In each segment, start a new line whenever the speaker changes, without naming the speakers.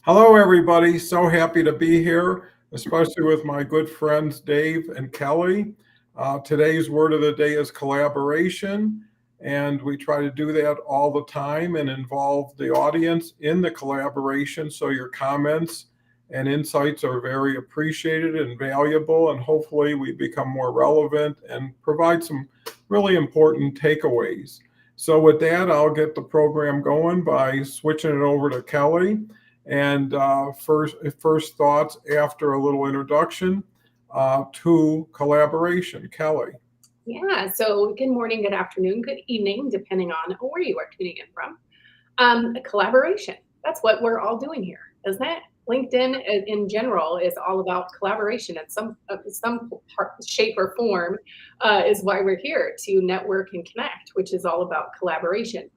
Hello, everybody. So happy to be here, especially with my good friends Dave and Kelly. Today's word of the day is collaboration, and we try to do that all the time and involve the audience in the collaboration. So your comments and insights are very appreciated and valuable, and hopefully we become more relevant and provide some really important takeaways. So with that, I'll get the program going by switching it over to Kelly. And first thoughts after a little introduction to collaboration. Kelly.
Yeah, so good morning, good afternoon, good evening, depending on where you are tuning in from. Collaboration. That's what we're all doing here, isn't it? LinkedIn in general is all about collaboration in some part, shape or form. Is why we're here to network and connect, which is all about collaboration.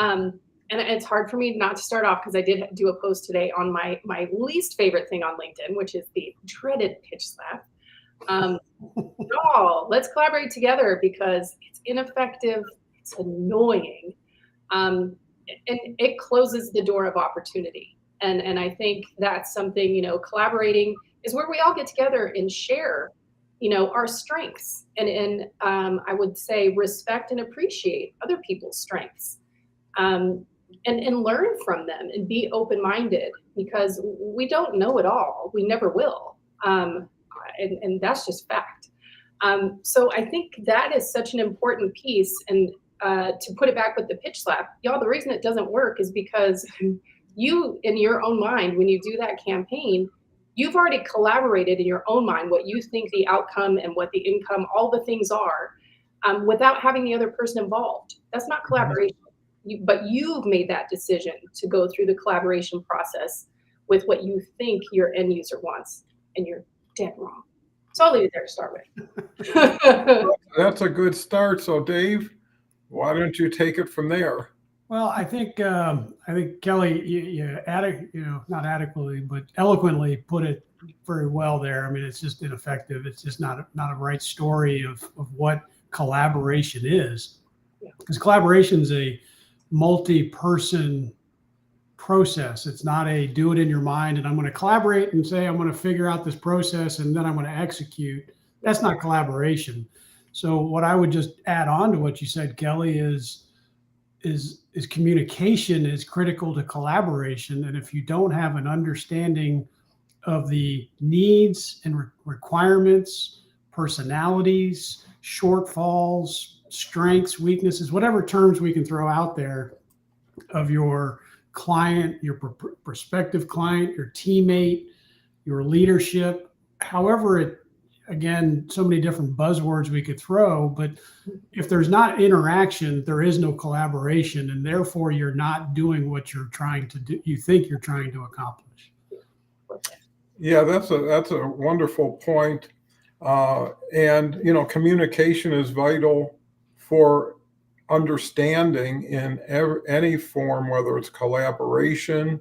Um, and it's hard for me not to start off because I did do a post today on my least favorite thing on LinkedIn, which is the dreaded pitch slap. Um, no, let's collaborate together because it's ineffective, it's annoying, um, and it closes the door of opportunity. And I think that's something, collaborating is where we all get together and share, our strengths and I would say respect and appreciate other people's strengths. And learn from them and be open-minded because we don't know it all. We never will. And that's just fact. So I think that is such an important piece. And to put it back with the pitch slap, y'all, the reason it doesn't work is because you, in your own mind, when you do that campaign, you've already collaborated in your own mind what you think the outcome and what the income, all the things are, without having the other person involved. That's not collaboration. But you've made that decision to go through the collaboration process with what you think your end user wants, and you're dead wrong. So I'll leave it there to start with.
That's a good start. So, Dave, why don't you take it from there?
Well, I think Kelly, not adequately, but eloquently put it very well there. I mean, it's just ineffective. It's just not a right story of what collaboration is, because collaboration is a multi-person process. It's not a do it in your mind and I'm going to collaborate and say I'm going to figure out this process and then I'm going to execute. That's not collaboration. So what I would just add on to what you said, Kelly, is communication is critical to collaboration. And if you don't have an understanding of the needs and requirements, personalities, shortfalls, strengths, weaknesses, whatever terms we can throw out there of your client, your prospective client, your teammate, your leadership, however it, again, so many different buzzwords we could throw, but if there's not interaction, there is no collaboration, and therefore you're not doing what you're trying to do, you think you're trying to accomplish.
Yeah, that's a wonderful point. And communication is vital for understanding in any form, whether it's collaboration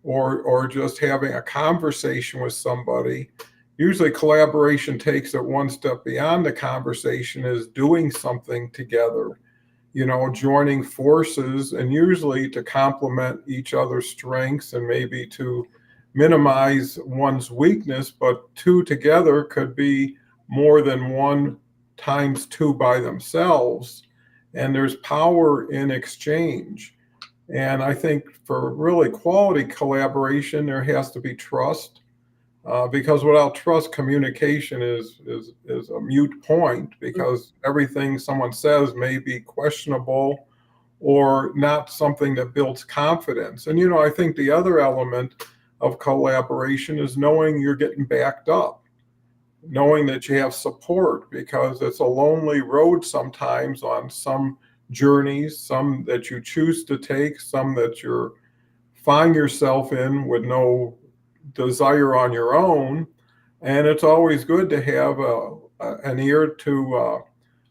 or just having a conversation with somebody. Usually collaboration takes it one step beyond the conversation, is doing something together, joining forces, and usually to complement each other's strengths and maybe to minimize one's weakness, but two together could be more than one times two by themselves. And there's power in exchange. And I think for really quality collaboration, there has to be trust. Because without trust, communication is a mute point, because everything someone says may be questionable or not something that builds confidence. And I think the other element of collaboration is knowing you're getting backed up, knowing that you have support, because it's a lonely road sometimes on some journeys, some that you choose to take, some that you find yourself in with no desire on your own. And it's always good to have an ear to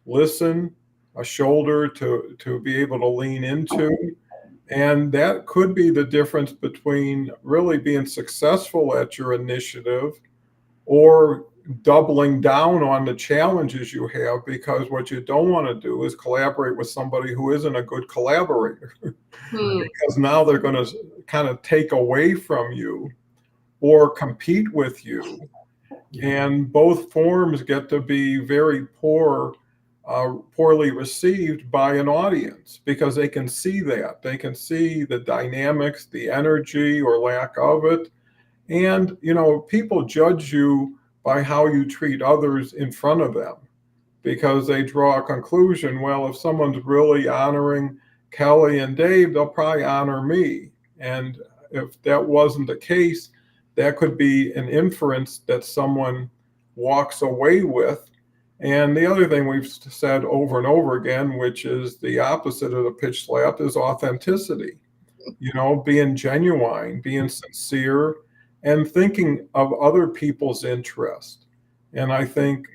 listen, a shoulder to be able to lean into. And that could be the difference between really being successful at your initiative or doubling down on the challenges you have, because what you don't want to do is collaborate with somebody who isn't a good collaborator, because now they're going to kind of take away from you or compete with you. And both forms get to be very poorly received by an audience, because they can see that. They can see the dynamics, the energy or lack of it. And, people judge you by how you treat others in front of them, because they draw a conclusion. Well, if someone's really honoring Kelly and Dave, they'll probably honor me. And if that wasn't the case, that could be an inference that someone walks away with. And the other thing we've said over and over again, which is the opposite of the pitch slap, is authenticity. Being genuine, being sincere, and thinking of other people's interest. And I think,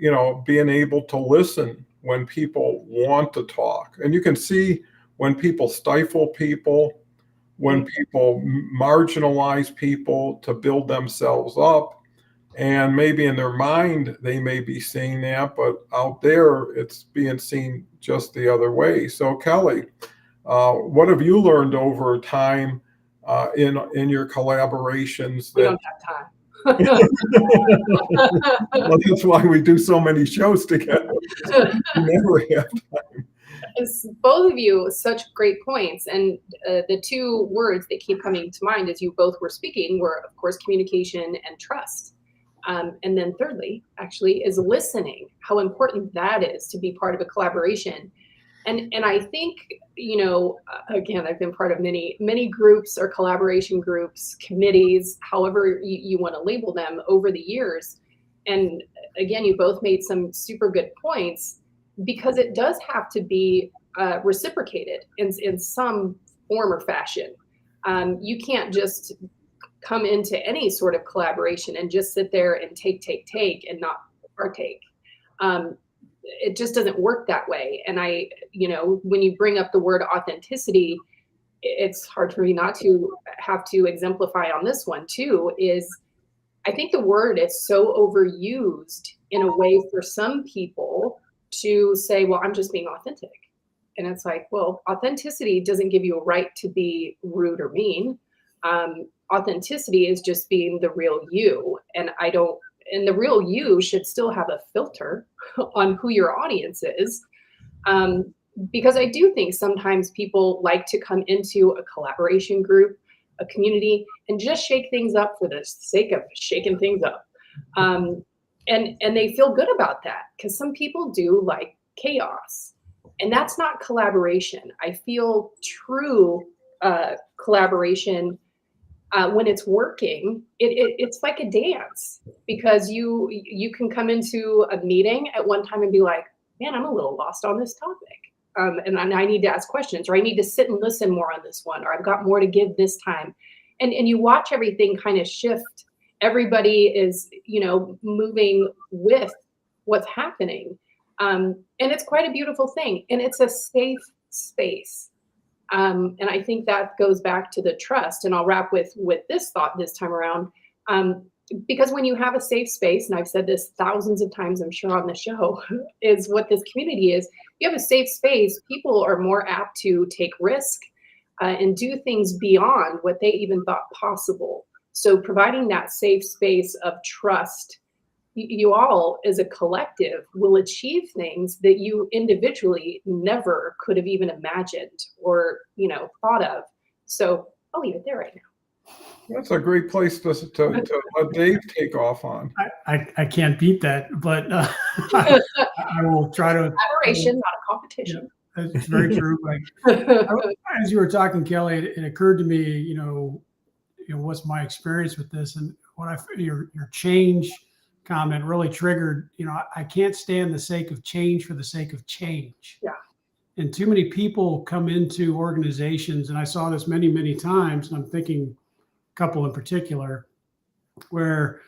being able to listen when people want to talk. And you can see when people stifle people, when people marginalize people to build themselves up. And maybe in their mind, they may be seeing that, but out there, it's being seen just the other way. So, Kelly, what have you learned over time in your collaborations?
We don't have time.
Well, that's why we do so many shows together. We never have time.
Both of you, such great points. And the two words that keep coming to mind as you both were speaking were, of course, communication and trust. And then thirdly, actually, is listening, how important that is to be part of a collaboration. And I think, again, I've been part of many groups or collaboration groups, committees, however you want to label them over the years. And again, you both made some super good points, because it does have to be reciprocated in some form or fashion. You can't just come into any sort of collaboration and just sit there and take and not partake. It just doesn't work that way. And when you bring up the word authenticity, it's hard for me not to have to exemplify on this one too, is I think the word is so overused in a way for some people to say, well, I'm just being authentic. And it's like, well, authenticity doesn't give you a right to be rude or mean. Authenticity is just being the real you. And the real you should still have a filter on who your audience is. Because I do think sometimes people like to come into a collaboration group, a community, and just shake things up for the sake of shaking things up. And they feel good about that, because some people do like chaos. And that's not collaboration. I feel true collaboration, when it's working, it's like a dance, because you can come into a meeting at one time and be like, man, I'm a little lost on this topic. And I need to ask questions, or I need to sit and listen more on this one, or I've got more to give this time. And you watch everything kind of shift. Everybody is, moving with what's happening. And it's quite a beautiful thing. And it's a safe space. And I think that goes back to the trust. And I'll wrap with this thought this time around. Because when you have a safe space, and I've said this thousands of times, I'm sure, on the show, is what this community is. You have a safe space, people are more apt to take risk and do things beyond what they even thought possible. So providing that safe space of trust, you all as a collective will achieve things that you individually never could have even imagined or, thought of. So I'll leave it there right now.
That's a great place to let Dave take off on.
I can't beat that, but I will try to.
Collaboration, not a competition.
Yeah, it's very true. As you were talking, Kelly, it occurred to me, what's my experience with this, and your change comment really triggered. I can't stand the sake of change for the sake of change.
Yeah.
And too many people come into organizations, and I saw this many, many times, and I'm thinking a couple in particular, where,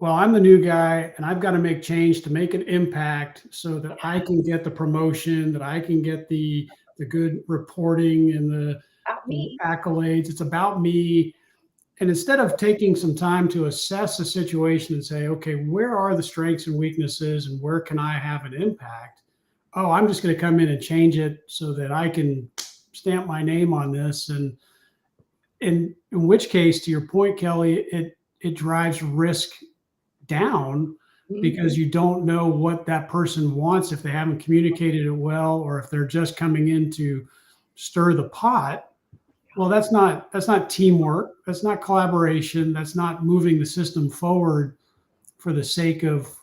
well, I'm the new guy and I've got to make change to make an impact so that I can get the promotion, that I can get the good reporting and the accolades. It's about me. And instead of taking some time to assess the situation and say, okay, where are the strengths and weaknesses and where can I have an impact? Oh, I'm just going to come in and change it so that I can stamp my name on this. And in which case, to your point, Kelly, it drives risk down because you don't know what that person wants if they haven't communicated it well, or if they're just coming in to stir the pot. Well, that's not teamwork. That's not collaboration. That's not moving the system forward for the sake of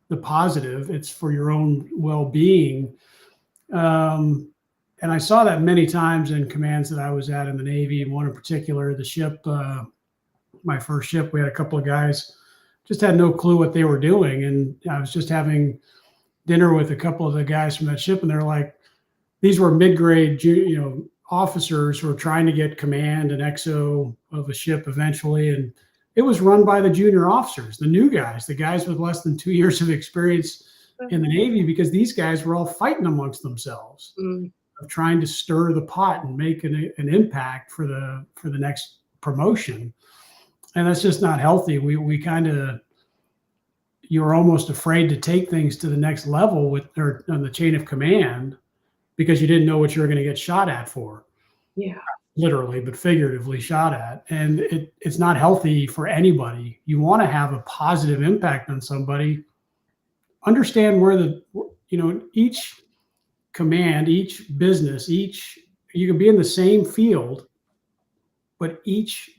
the positive. It's for your own well-being. And I saw that many times in commands that I was at in the Navy, and one in particular, the ship, my first ship, we had a couple of guys just had no clue what they were doing. And I was just having dinner with a couple of the guys from that ship, and they're like, these were mid-grade, officers who were trying to get command and XO of a ship eventually. And it was run by the junior officers, the new guys, the guys with less than 2 years of experience in the Navy, because these guys were all fighting amongst themselves of trying to stir the pot and make an impact for the next promotion. And that's just not healthy. We kind of, you're almost afraid to take things to the next level on the chain of command because you didn't know what you were going to get shot at for.
Yeah.
Literally, but figuratively shot at. And it's not healthy for anybody. You want to have a positive impact on somebody. Understand where each command, each business, you can be in the same field, but each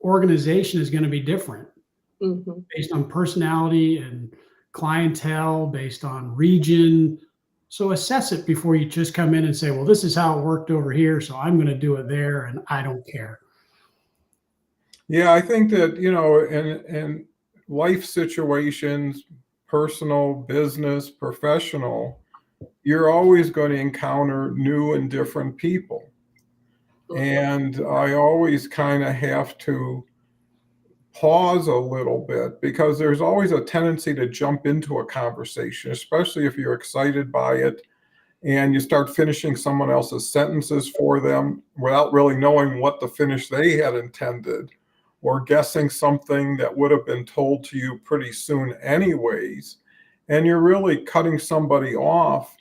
organization is going to be different based on personality and clientele, based on region. So assess it before you just come in and say, well, this is how it worked over here, so I'm going to do it there, and I don't care.
Yeah, I think that, in life situations, personal, business, professional, you're always going to encounter new and different people. And I always kind of have to pause a little bit because there's always a tendency to jump into a conversation, especially if you're excited by it and you start finishing someone else's sentences for them without really knowing what the finish they had intended, or guessing something that would have been told to you pretty soon anyways. And you're really cutting somebody off,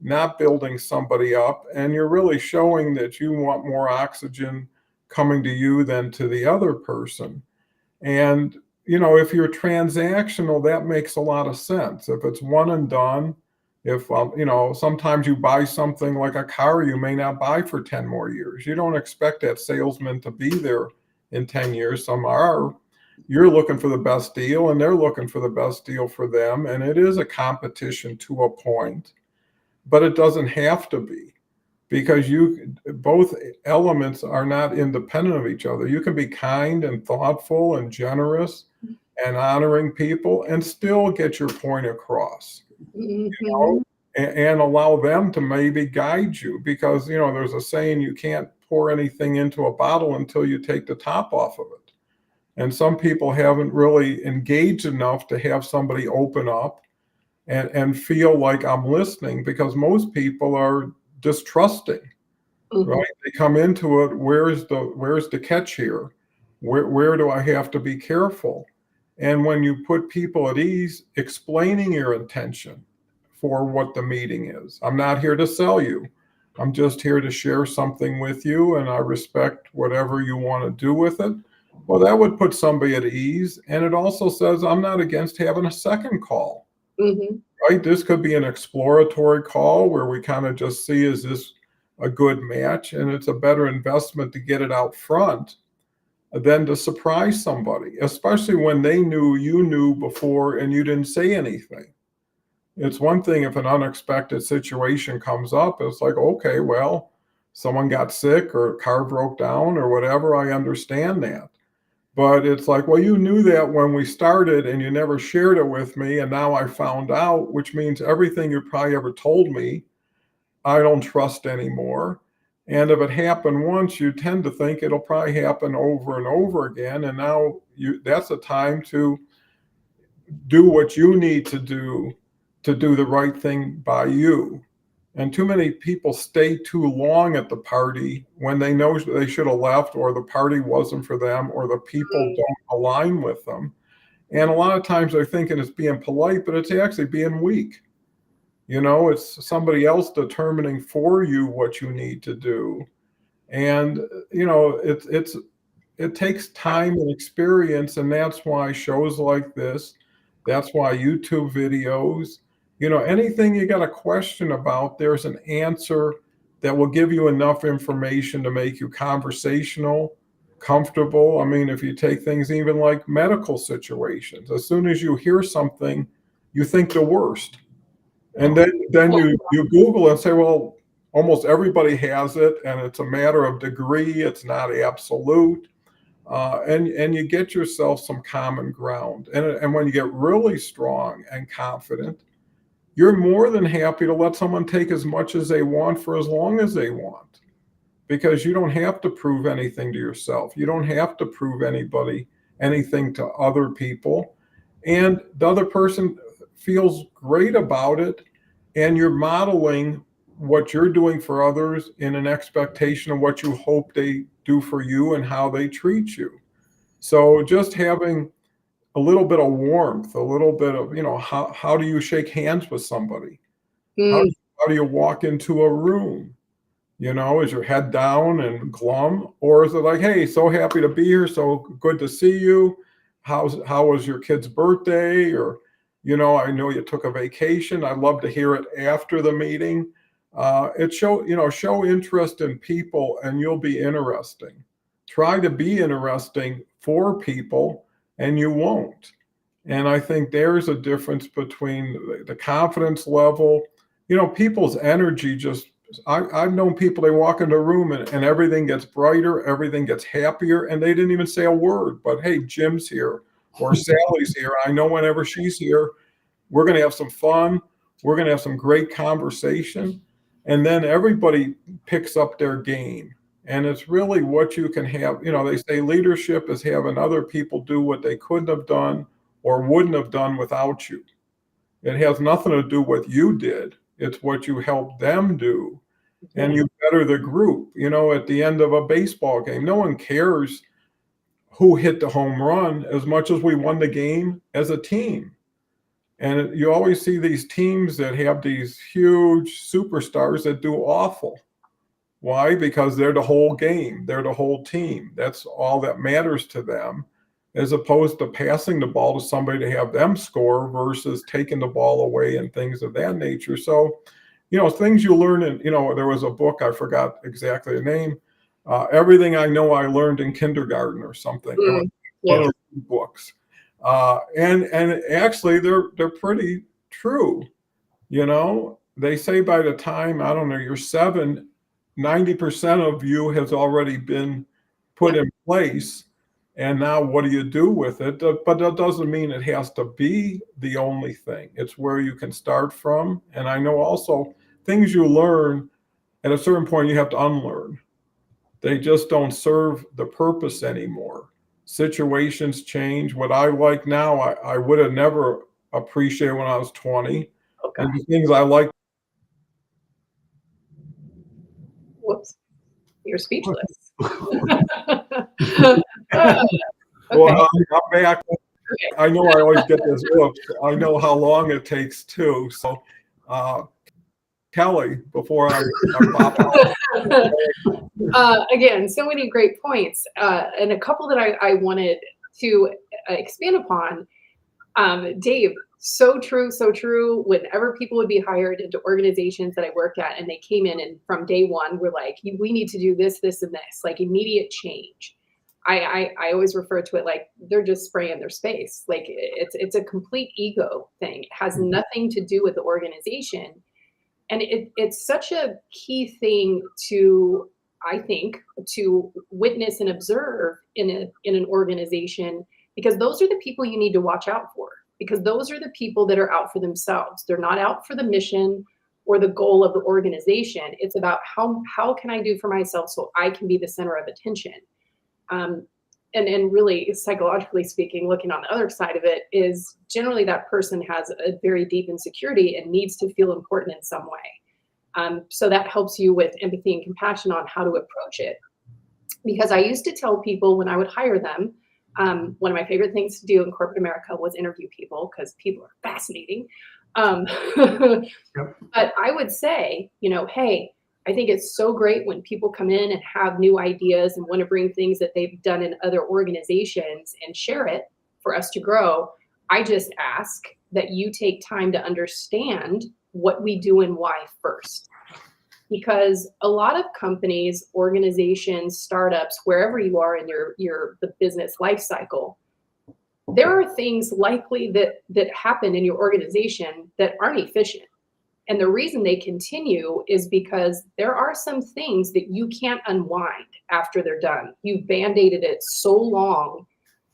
not building somebody up, and you're really showing that you want more oxygen coming to you than to the other person. And, if you're transactional, that makes a lot of sense. If it's one and done, if, sometimes you buy something like a car you may not buy for 10 more years. You don't expect that salesman to be there in 10 years. Some are. You're looking for the best deal and they're looking for the best deal for them. And it is a competition to a point, but it doesn't have to be, because both elements are not independent of each other. You can be kind and thoughtful and generous and honoring people and still get your point across, and allow them to maybe guide you, because, there's a saying, you can't pour anything into a bottle until you take the top off of it. And some people haven't really engaged enough to have somebody open up and feel like I'm listening, because most people are distrusting, right? They come into it, where's the catch here? Where do I have to be careful? And when you put people at ease, explaining your intention for what the meeting is. I'm not here to sell you. I'm just here to share something with you, and I respect whatever you want to do with it. Well, that would put somebody at ease. And it also says I'm not against having a second call. Right? This could be an exploratory call where we kind of just see, is this a good match? And it's a better investment to get it out front than to surprise somebody, especially when they knew you knew before and you didn't say anything. It's one thing if an unexpected situation comes up, it's like, okay, well, someone got sick or a car broke down or whatever, I understand that. But it's like, well, you knew that when we started and you never shared it with me, and now I found out, which means everything you probably ever told me, I don't trust anymore. And if it happened once, you tend to think it'll probably happen over and over again. And now that's a time to do what you need to do the right thing by you. And too many people stay too long at the party when they know they should have left, or the party wasn't for them, or the people don't align with them. And a lot of times they're thinking it's being polite, but it's actually being weak. It's somebody else determining for you what you need to do. And, it takes time and experience. And that's why shows like this, that's why YouTube videos, anything you got a question about, there's an answer that will give you enough information to make you conversational, comfortable. I mean, if you take things even like medical situations, as soon as you hear something, you think the worst. And then you Google and say, well, almost everybody has it, and it's a matter of degree. It's not absolute. And you get yourself some common ground. And when you get really strong and confident, you're more than happy to let someone take as much as they want for as long as they want, because you don't have to prove anything to yourself. You don't have to prove anything to other people. And the other person feels great about it. And you're modeling what you're doing for others in an expectation of what you hope they do for you and how they treat you. So just having a little bit of warmth, a little bit of, how do you shake hands with somebody? How do you walk into a room? Is your head down and glum? Or is it like, hey, so happy to be here, so good to see you. How was your kid's birthday? Or, I know you took a vacation. I'd love to hear it after the meeting. Show interest in people, and you'll be interesting. Try to be interesting for people, and you won't. And I think there's a difference between the confidence level. People's energy I've known people, they walk into a room and everything gets brighter, everything gets happier, and they didn't even say a word. But hey, Jim's here or Sally's here. I know whenever she's here, we're going to have some fun. We're going to have some great conversation. And then everybody picks up their game. And it's really what you can have. They say leadership is having other people do what they couldn't have done or wouldn't have done without you. It has nothing to do with what you did. It's what you helped them do. And you better the group. At the end of a baseball game, no one cares who hit the home run as much as we won the game as a team. And you always see these teams that have these huge superstars that do awful. Why? Because they're the whole game. They're the whole team. That's all that matters to them, as opposed to passing the ball to somebody to have them score versus taking the ball away and things of that nature. So, things you learn in, there was a book, I forgot exactly the name, Everything I Know I Learned in Kindergarten or something. One of the books. And actually they're pretty true. They say by the time, I don't know, you're 7, 90% of you has already been put in place. And now what do you do with it? But that doesn't mean it has to be the only thing. It's where you can start from. And I know also things you learn at a certain point, you have to unlearn. They just don't serve the purpose anymore. Situations change. What I like now, I would have never appreciated when I was 20. Okay. And the things I like.
Whoops. You're speechless.
Well, I'm back. Okay. I know I always get this look. I know how long it takes too. So, Kelly, before I pop
out. Again, so many great points, and a couple that I wanted to expand upon. Dave, so true, so true. Whenever people would be hired into organizations that I worked at, and they came in and from day one, we're like, we need to do this, this, and this, like immediate change. I always refer to it like they're just spraying their space. Like it's a complete ego thing. It has nothing to do with the organization. And it's such a key thing to, I think, to witness and observe in an organization, because those are the people you need to watch out for, because those are the people that are out for themselves. They're not out for the mission or the goal of the organization. It's about how can I do for myself so I can be the center of attention. And really, psychologically speaking, looking on the other side of it, is generally that person has a very deep insecurity and needs to feel important in some way. So that helps you with empathy and compassion on how to approach it. Because I used to tell people when I would hire them, one of my favorite things to do in corporate America was interview people because people are fascinating. Um,
Yep.
but I would say, hey, I think it's so great when people come in and have new ideas and want to bring things that they've done in other organizations and share it for us to grow. I just ask that you take time to understand what we do and why first. Because a lot of companies, organizations, startups, wherever you are in the business life cycle, there are things likely that happen in your organization that aren't efficient. And the reason they continue is because there are some things that you can't unwind after they're done. You've band-aided it so long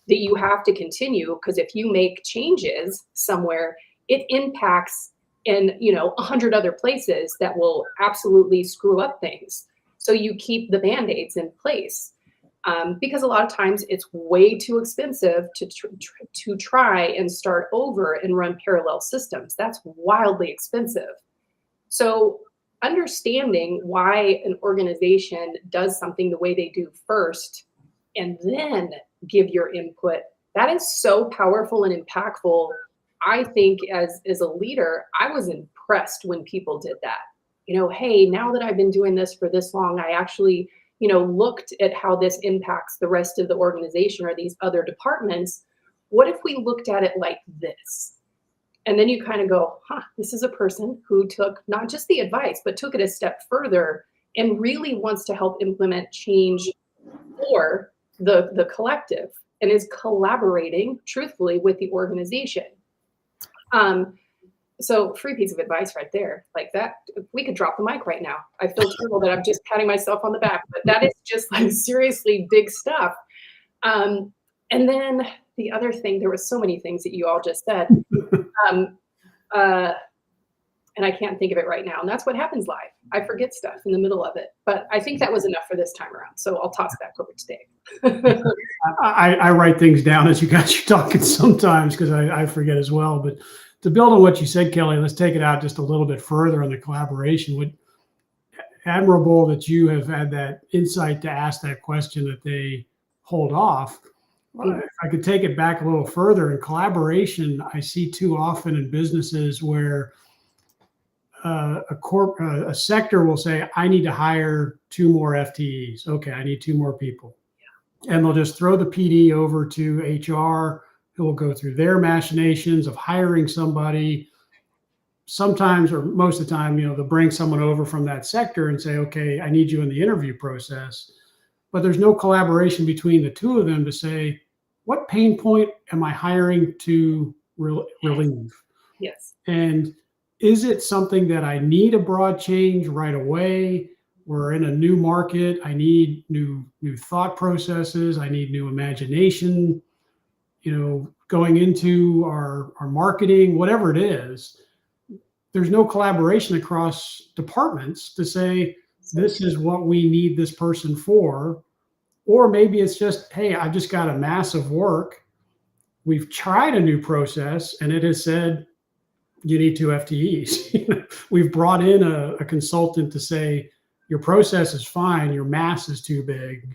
that you have to continue, because if you make changes somewhere, it impacts in 100 other places that will absolutely screw up things. So you keep the band-aids in place. Because a lot of times it's way too expensive to try and start over and run parallel systems. That's wildly expensive. So understanding why an organization does something the way they do first, and then give your input, that is so powerful and impactful. I think as a leader, I was impressed when people did that. Hey, now that I've been doing this for this long, I actually looked at how this impacts the rest of the organization or these other departments. What if we looked at it like this? And then you kind of go, this is a person who took not just the advice, but took it a step further and really wants to help implement change for the collective and is collaborating truthfully with the organization. So free piece of advice right there, like that. We could drop the mic right now. I feel terrible that I'm just patting myself on the back, but that is just like seriously big stuff. And then the other thing, there was so many things that you all just said, and I can't think of it right now. And that's what happens live. I forget stuff in the middle of it, but I think that was enough for this time around. So I'll toss back over to Dave.
I write things down as you guys are talking sometimes because I forget as well. But to build on what you said, Kelle, let's take it out just a little bit further on the collaboration. Admirable that you have had that insight to ask that question that they hold off. If I could take it back a little further, in collaboration, I see too often in businesses where a sector will say, I need to hire 2 more FTEs. Okay, I need 2 more people. And they'll just throw the PD over to HR, who will go through their machinations of hiring somebody. Sometimes, or most of the time, they'll bring someone over from that sector and say, okay, I need you in the interview process. But there's no collaboration between the two of them to say, what pain point am I hiring to relieve?
Yes.
And is it something that I need a broad change right away? We're in a new market. I need new thought processes. I need new imagination, going into our marketing, whatever it is. There's no collaboration across departments to say, this is what we need this person for. Or maybe it's just, hey, I've just got a mass of work. We've tried a new process and it has said, you need 2 FTEs. We've brought in a consultant to say, your process is fine, your mass is too big.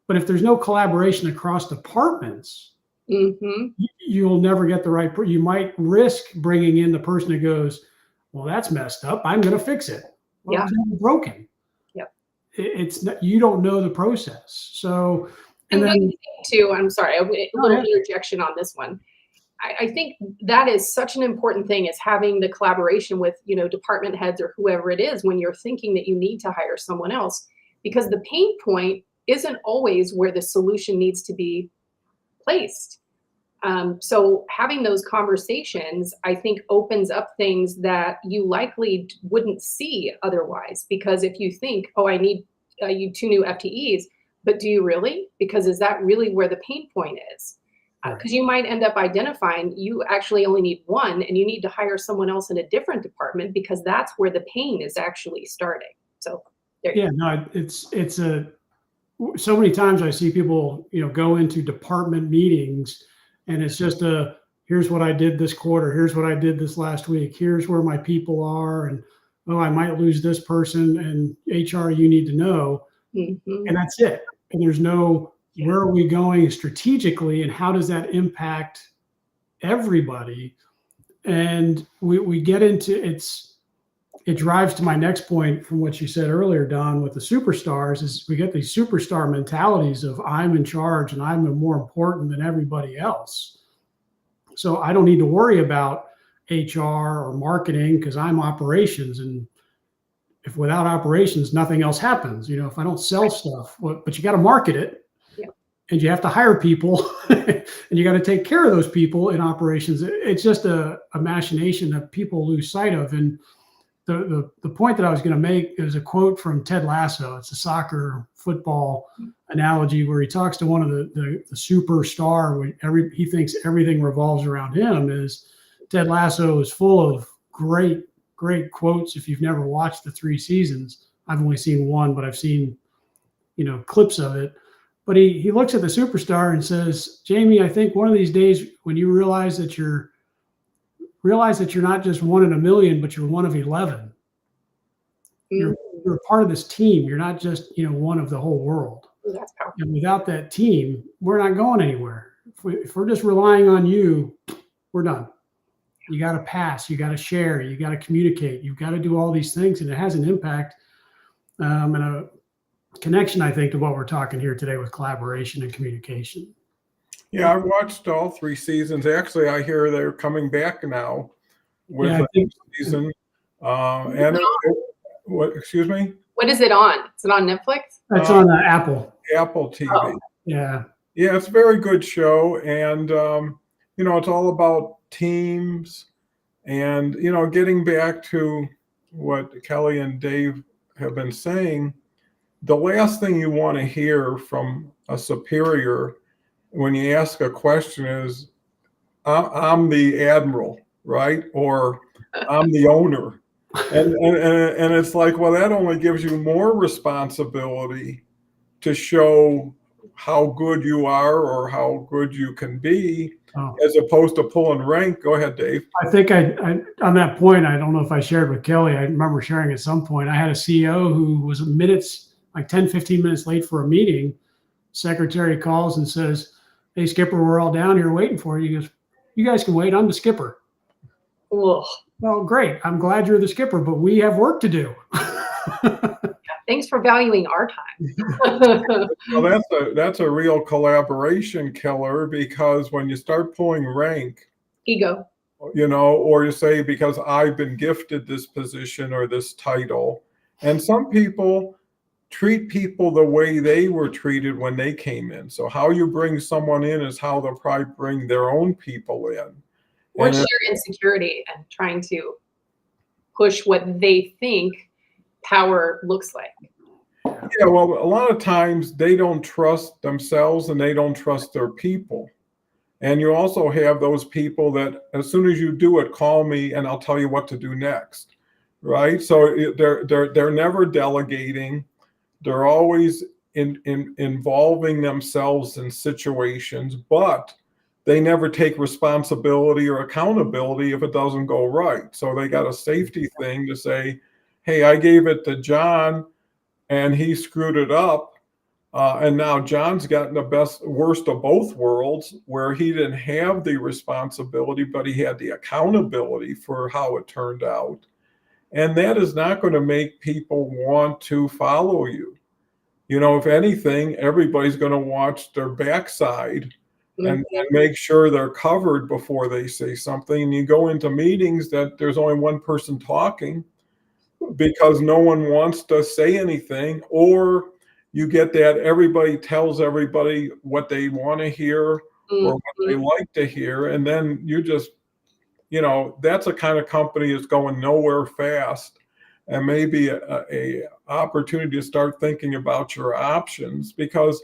But if there's no collaboration across departments, you'll never get the right, you might risk bringing in the person who goes, well, that's messed up, I'm going to fix it. Well,
Yeah.
it's broken.
Yep.
It's not, you don't know the process. So,
and then too, I'm sorry, a little interjection on this one. I think that is such an important thing, is having the collaboration with, department heads or whoever it is when you're thinking that you need to hire someone else, because the pain point isn't always where the solution needs to be placed. So having those conversations, I think, opens up things that you likely wouldn't see otherwise. Because if you think, oh, I need you 2 new FTEs, but do you really? Because is that really where the pain point is? Because you might end up identifying you actually only need 1 and you need to hire someone else in a different department, because that's where the pain is actually starting. So there you go.
No, it's so many times I see people, go into department meetings and it's just here's what I did this quarter. Here's what I did this last week. Here's where my people are. And oh, I might lose this person, and HR, you need to know,
Mhm.
and that's it. And there's no, where are we going strategically, and how does that impact everybody? And we get into it drives to my next point from what you said earlier, Don, with the superstars is we get these superstar mentalities of I'm in charge and I'm more important than everybody else. So I don't need to worry about HR or marketing because I'm operations. And if without operations, nothing else happens. If I don't sell stuff, but you got to market it,
Yeah.
and you have to hire people and you got to take care of those people in operations. It's just a machination that people lose sight of. And the point that I was going to make is a quote from Ted Lasso. It's a soccer football analogy where he talks to one of the superstar. He thinks everything revolves around him. Is Ted Lasso is full of great quotes. If you've never watched the 3 seasons, I've only seen one, but I've seen clips of it. But he looks at the superstar and says, Jamie, I think one of these days when you realize that you're not just one in a million, but you're one of 11. You're a part of this team. You're not just one of the whole world.
That's powerful.
And without that team, we're not going anywhere. If we're just relying on you, we're done. You got to pass. You got to share. You got to communicate. You've got to do all these things, and it has an impact and a connection, I think, to what we're talking here today with collaboration and communication.
Yeah, I watched all 3 seasons. Actually, I hear they're coming back now with
Yeah,
a new season. And what? Excuse me?
What is it on? Is it on Netflix?
That's on Apple.
Apple TV.
Oh.
Yeah.
Yeah, it's a very good show, and it's all about teams, and getting back to what Kelle and Dave have been saying. The last thing you want to hear from a superior when you ask a question is, I'm the admiral, right? Or I'm the owner. And it's like, well, that only gives you more responsibility to show how good you are or how good you can be, as opposed to pulling rank. Go ahead, Dave.
I think I on that point, I don't know if I shared with Kelle. I remember sharing at some point. I had a CEO who was like 10, 15 minutes late for a meeting. Secretary calls and says, hey, Skipper, we're all down here waiting for you. He goes, you guys can wait. I'm the skipper.
Ugh.
Well, great. I'm glad you're the skipper, but we have work to do.
Thanks for valuing our time.
Well, that's a real collaboration killer, because when you start pulling rank,
Ego.
or you say, because I've been gifted this position or this title, and some people treat people the way they were treated when they came in. So how you bring someone in is how they'll probably bring their own people in.
Or sheer insecurity and trying to push what they think power looks like.
Yeah, well, a lot of times they don't trust themselves and they don't trust their people. And you also have those people that as soon as you do it, call me and I'll tell you what to do next, right? So they're never delegating. They're always involving themselves in situations, but they never take responsibility or accountability if it doesn't go right. So they got a safety thing to say, hey, I gave it to John and he screwed it up. And now John's gotten the worst of both worlds, where he didn't have the responsibility, but he had the accountability for how it turned out. And that is not going to make people want to follow you. If anything, everybody's going to watch their backside and make sure they're covered before they say something. And you go into meetings that there's only one person talking because no one wants to say anything, or you get that everybody tells everybody what they want to hear or what they like to hear. And then you just, that's a kind of company that's going nowhere fast, and maybe a opportunity to start thinking about your options, because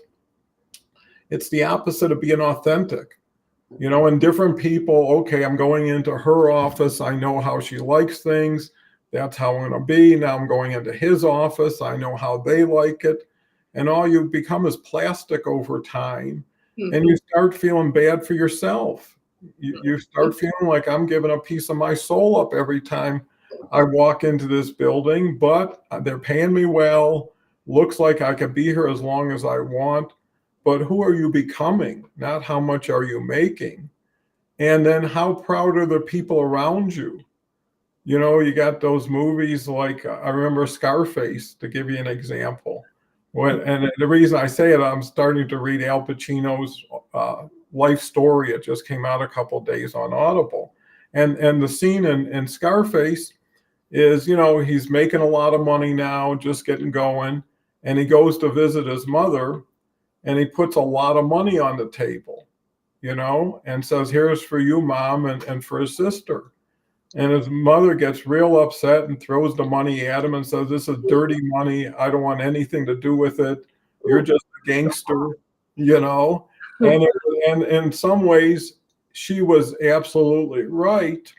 it's the opposite of being authentic. And different people, okay, I'm going into her office. I know how she likes things. That's how I'm going to be. Now I'm going into his office. I know how they like it. And all you become is plastic over time. And you start feeling bad for yourself. You start feeling like I'm giving a piece of my soul up every time I walk into this building, but they're paying me well. Looks like I could be here as long as I want. But who are you becoming? Not how much are you making? And then how proud are the people around you? You know, you got those movies like I remember Scarface, to give you an example. And the reason I say it, I'm starting to read Al Pacino's life story. It just came out a couple of days on Audible. And the scene in Scarface is, you know, he's making a lot of money now, just getting going. And he goes to visit his mother and he puts a lot of money on the table, you know, and says, here's for you, mom, and for his sister. And his mother gets real upset and throws the money at him and says, this is dirty money. I don't want anything to do with it. You're just a gangster, you know. And in some ways, she was absolutely right.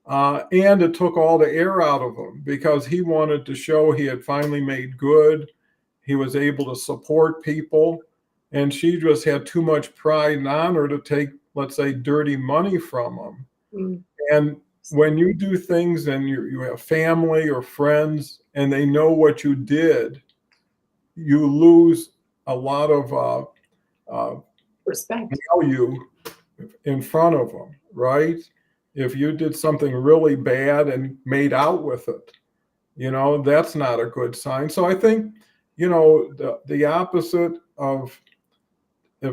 And it took all the air out of him because he wanted to show he had finally made good. He was able to support people. And she just had too much pride and honor to take, let's say, dirty money from him.
Mm.
And when you do things and you have family or friends and they know what you did, you lose a lot of
Respect.
value in front of them, right? If you did something really bad and made out with it, you know, that's not a good sign. So I think, you know, the opposite of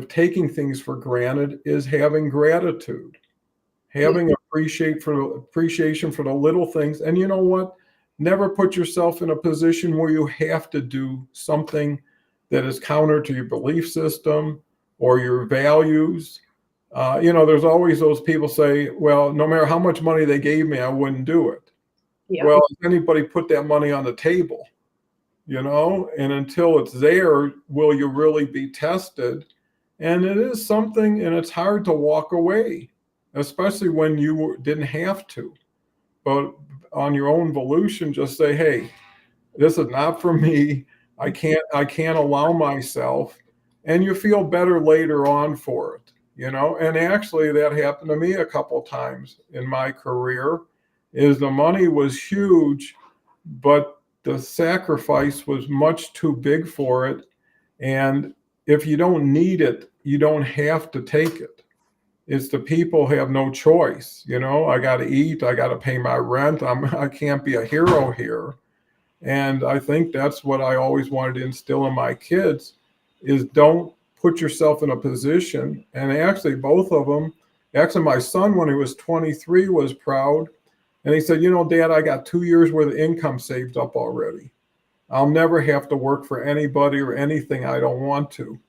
taking things for granted is having gratitude, having appreciation for the little things. And you know what? Never put yourself in a position where you have to do something that is counter to your belief system or your values. You know, there's always those people say, well, no matter how much money they gave me, I wouldn't do it.
Yeah.
Well, if anybody put that money on the table, you know, and until it's there, will you really be tested? And it is something, and it's hard to walk away, especially when you didn't have to. But on your own volition, just say, hey, this is not for me. I can't allow myself. And you feel better later on for it, you know. And actually that happened to me a couple times in my career, is the money was huge, but the sacrifice was much too big for it. And if you don't need it, you don't have to take it. It's the people have no choice. You know, I got to eat, I got to pay my rent. I can't be a hero here. And I think that's what I always wanted to instill in my kids is don't put yourself in a position. And actually both of them, actually my son, when he was 23, was proud. And he said, you know, Dad, I got 2 years worth of income saved up already. I'll never have to work for anybody or anything I don't want to.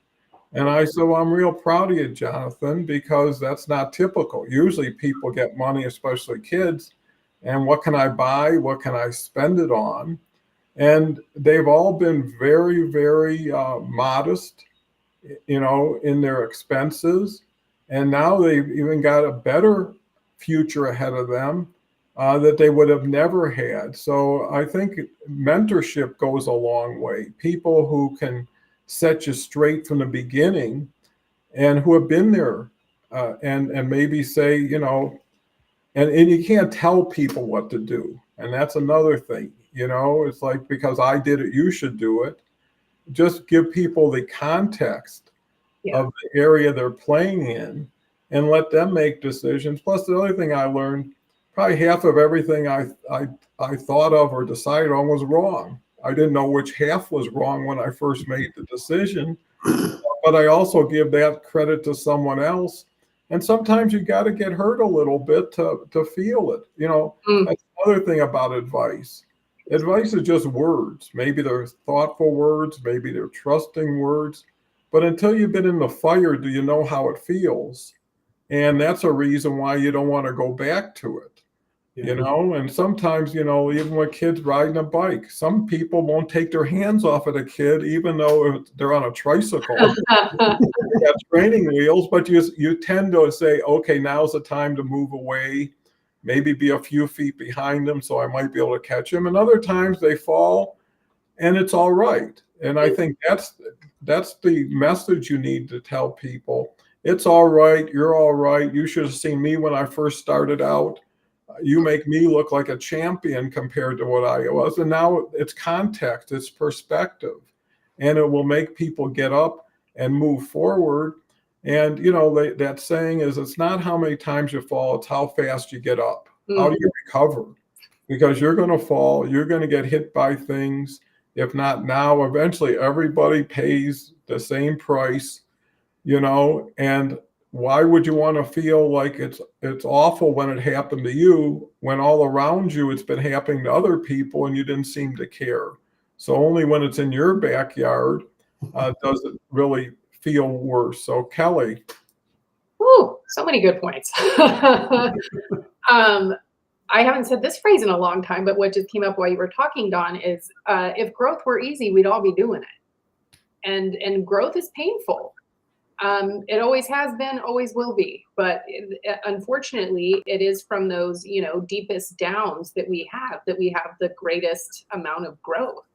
And I said, well, I'm real proud of you, Jonathan, because that's not typical. Usually people get money, especially kids, and what can I buy? What can I spend it on? And they've all been very, very modest, you know, in their expenses. And now they've even got a better future ahead of them that they would have never had. So I think mentorship goes a long way. People who can set you straight from the beginning and who have been there and maybe say, you know, and you can't tell people what to do. And that's another thing, you know, it's like, because I did it, you should do it. Just give people the context of the area they're playing in and let them make decisions. Plus, the other thing I learned, probably half of everything I thought of or decided on was wrong. I didn't know which half was wrong when I first made the decision, but I also give that credit to someone else. And sometimes you got to get hurt a little bit to feel it. You know, that's another thing about advice. Advice is just words. Maybe they're thoughtful words, maybe they're trusting words. But until you've been in the fire, do you know how it feels? And that's a reason why you don't want to go back to it. You know, and sometimes, you know, even with kids riding a bike, some people won't take their hands off of a kid, even though they're on a tricycle. They got training wheels, but you tend to say, okay, now's the time to move away, maybe be a few feet behind them so I might be able to catch them. And other times they fall and it's all right. And I think that's the message you need to tell people. It's all right. You're all right. You should have seen me when I first started out. you make me look like a champion compared to what I was. And now it's context, it's perspective, and it will make people get up and move forward. And, that saying is, it's not how many times you fall, it's how fast you get up. How do you recover? Because you're going to fall, you're going to get hit by things. If not now, eventually everybody pays the same price, and why would you want to feel like it's awful when it happened to you, when all around you it's been happening to other people and you didn't seem to care? So only when it's in your backyard does it really feel worse. So Kelly.
Ooh, so many good points. I haven't said this phrase in a long time, but what just came up while you were talking, Dawn, is if growth were easy, we'd all be doing it. And growth is painful. It always has been, always will be. But unfortunately, it is from those, deepest downs that we have the greatest amount of growth.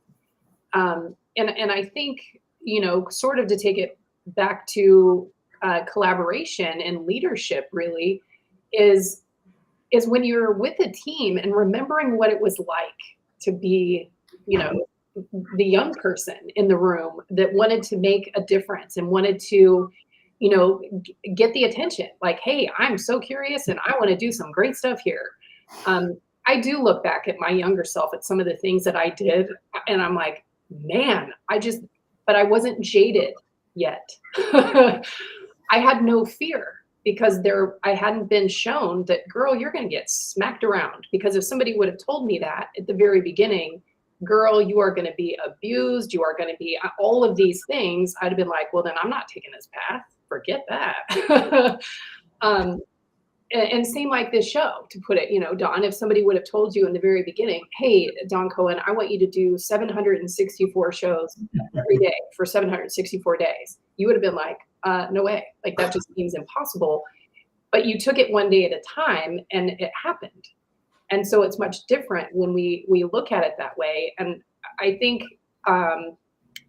And I think, sort of to take it back to collaboration and leadership, really, is when you're with a team and remembering what it was like to be, the young person in the room that wanted to make a difference and wanted to, get the attention. Like, hey, I'm so curious and I want to do some great stuff here. I do look back at my younger self at some of the things that I did, and I'm like, man, but I wasn't jaded yet. I had no fear. Because I hadn't been shown that, girl, you're going to get smacked around. Because if somebody would have told me that at the very beginning, girl, you are going to be abused, you are going to be all of these things, I'd have been like, well, then I'm not taking this path. Forget that. And same like this show, to put it, Dawn, if somebody would have told you in the very beginning, hey, Dawn Cohen, I want you to do 764 shows every day for 764 days, you would have been like, no way. Like, that just seems impossible. But you took it one day at a time and it happened. And so it's much different when we look at it that way. And I think,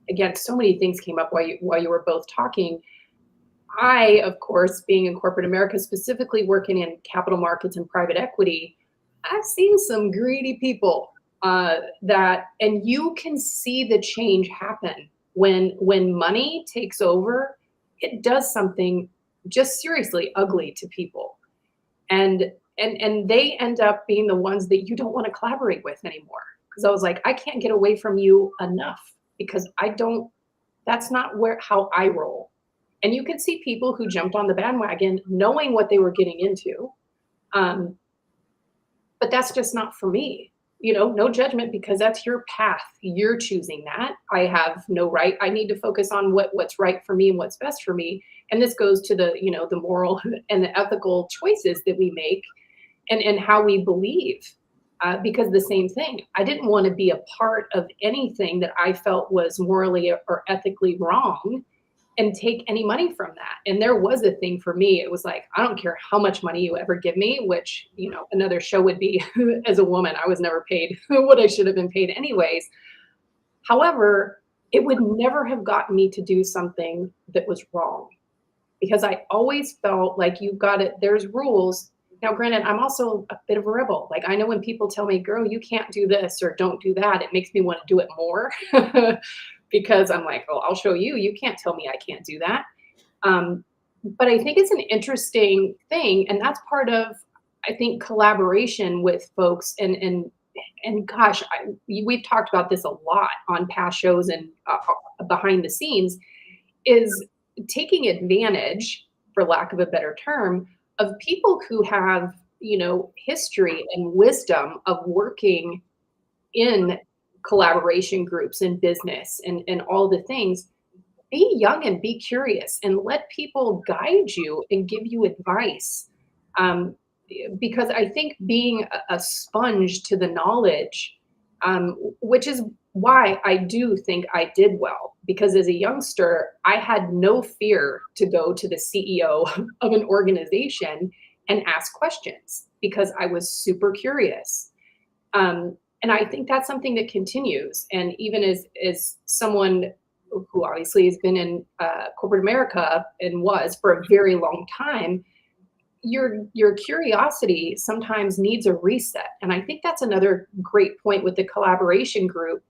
again, so many things came up while you were both talking. I, of course, being in corporate America, specifically working in capital markets and private equity, I've seen some greedy people and you can see the change happen when money takes over. It does something just seriously ugly to people. And they end up being the ones that you don't want to collaborate with anymore. Because I was like, I can't get away from you enough because that's not how I roll. And you can see people who jumped on the bandwagon knowing what they were getting into. But that's just not for me. No judgment, because that's your path. You're choosing that. I have no right. I need to focus on what's right for me and what's best for me. And this goes to the, the moral and the ethical choices that we make and how we believe. Because the same thing, I didn't want to be a part of anything that I felt was morally or ethically wrong and take any money from that. And there was a thing for me. It was like, I don't care how much money you ever give me, which, another show would be as a woman, I was never paid what I should have been paid anyways. However, it would never have gotten me to do something that was wrong, because I always felt like you got it. There's rules. Now, granted, I'm also a bit of a rebel. Like, I know when people tell me, girl, you can't do this or don't do that, it makes me want to do it more. Because I'm like, oh, I'll show you. You can't tell me I can't do that. But I think it's an interesting thing. And that's part of, I think, collaboration with folks. And gosh, we've talked about this a lot on past shows and behind the scenes, is taking advantage, for lack of a better term, of people who have, history and wisdom of working in collaboration groups and business and all the things. Be young and be curious and let people guide you and give you advice. Because I think being a sponge to the knowledge, which is why I do think I did well, because as a youngster, I had no fear to go to the CEO of an organization and ask questions because I was super curious. And I think that's something that continues. And even as someone who obviously has been in corporate America and was for a very long time, your curiosity sometimes needs a reset. And I think that's another great point with the collaboration group,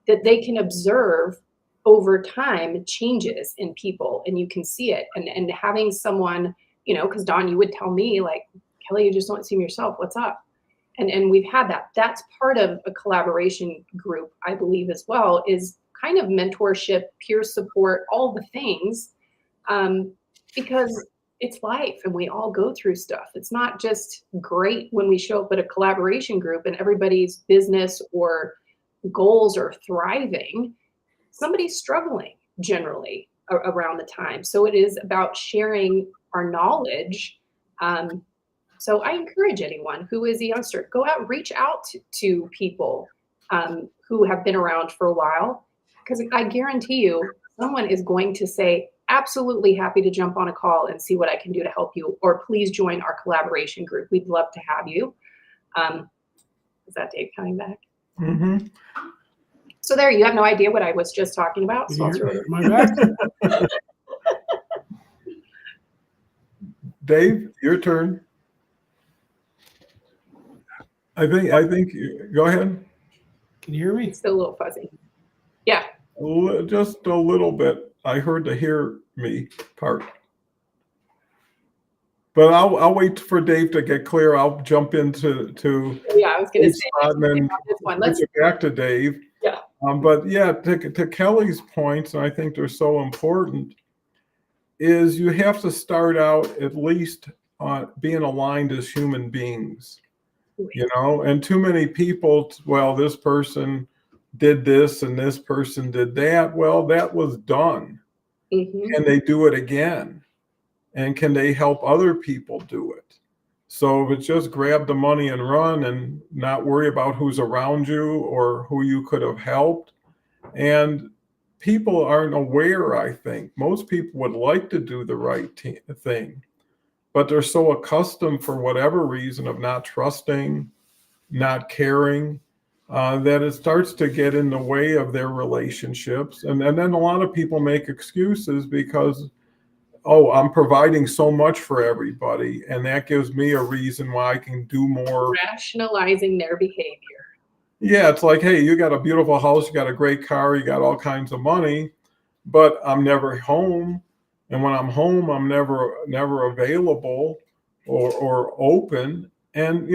that they can observe over time changes in people and you can see it. And having someone, because Dawn, you would tell me like, Kelle, you just don't seem yourself. What's up? And we've had that. That's part of a collaboration group, I believe, as well, is kind of mentorship, peer support, all the things, because it's life and we all go through stuff. It's not just great when we show up at a collaboration group and everybody's business or goals are thriving. Somebody's struggling generally around the time. So it is about sharing our knowledge. So I encourage anyone who is a youngster, go out, reach out to people who have been around for a while, because I guarantee you someone is going to say, absolutely happy to jump on a call and see what I can do to help you, or please join our collaboration group. We'd love to have you. Is that Dave coming back?
Mm-hmm.
So there, you have no idea what I was just talking about. So I'll throw it.
My back.
Dave, your turn. I think. Go ahead.
Can you hear me?
It's still a little fuzzy. Yeah.
Just a little bit. I heard the hear me part. But I'll wait for Dave to get clear. I'll jump into
Yeah, I was going to say
and then
this one.
let's get back to Dave.
Yeah.
But yeah, to Kelle's points, and I think they're so important, is you have to start out at least being aligned as human beings, and too many people, well, this person did this and this person did that. Well, that was done.
Mm-hmm.
Can they do it again? And can they help other people do it? So if it's just grab the money and run and not worry about who's around you or who you could have helped. And people aren't aware, I think. Most people would like to do the right thing, but they're so accustomed for whatever reason of not trusting, not caring, that it starts to get in the way of their relationships. And then a lot of people make excuses because, oh, I'm providing so much for everybody, and that gives me a reason why I can do more.
Rationalizing their behavior.
Yeah, it's like, hey, you got a beautiful house, you got a great car, you got all kinds of money, but I'm never home. And when I'm home, I'm never available or open. And,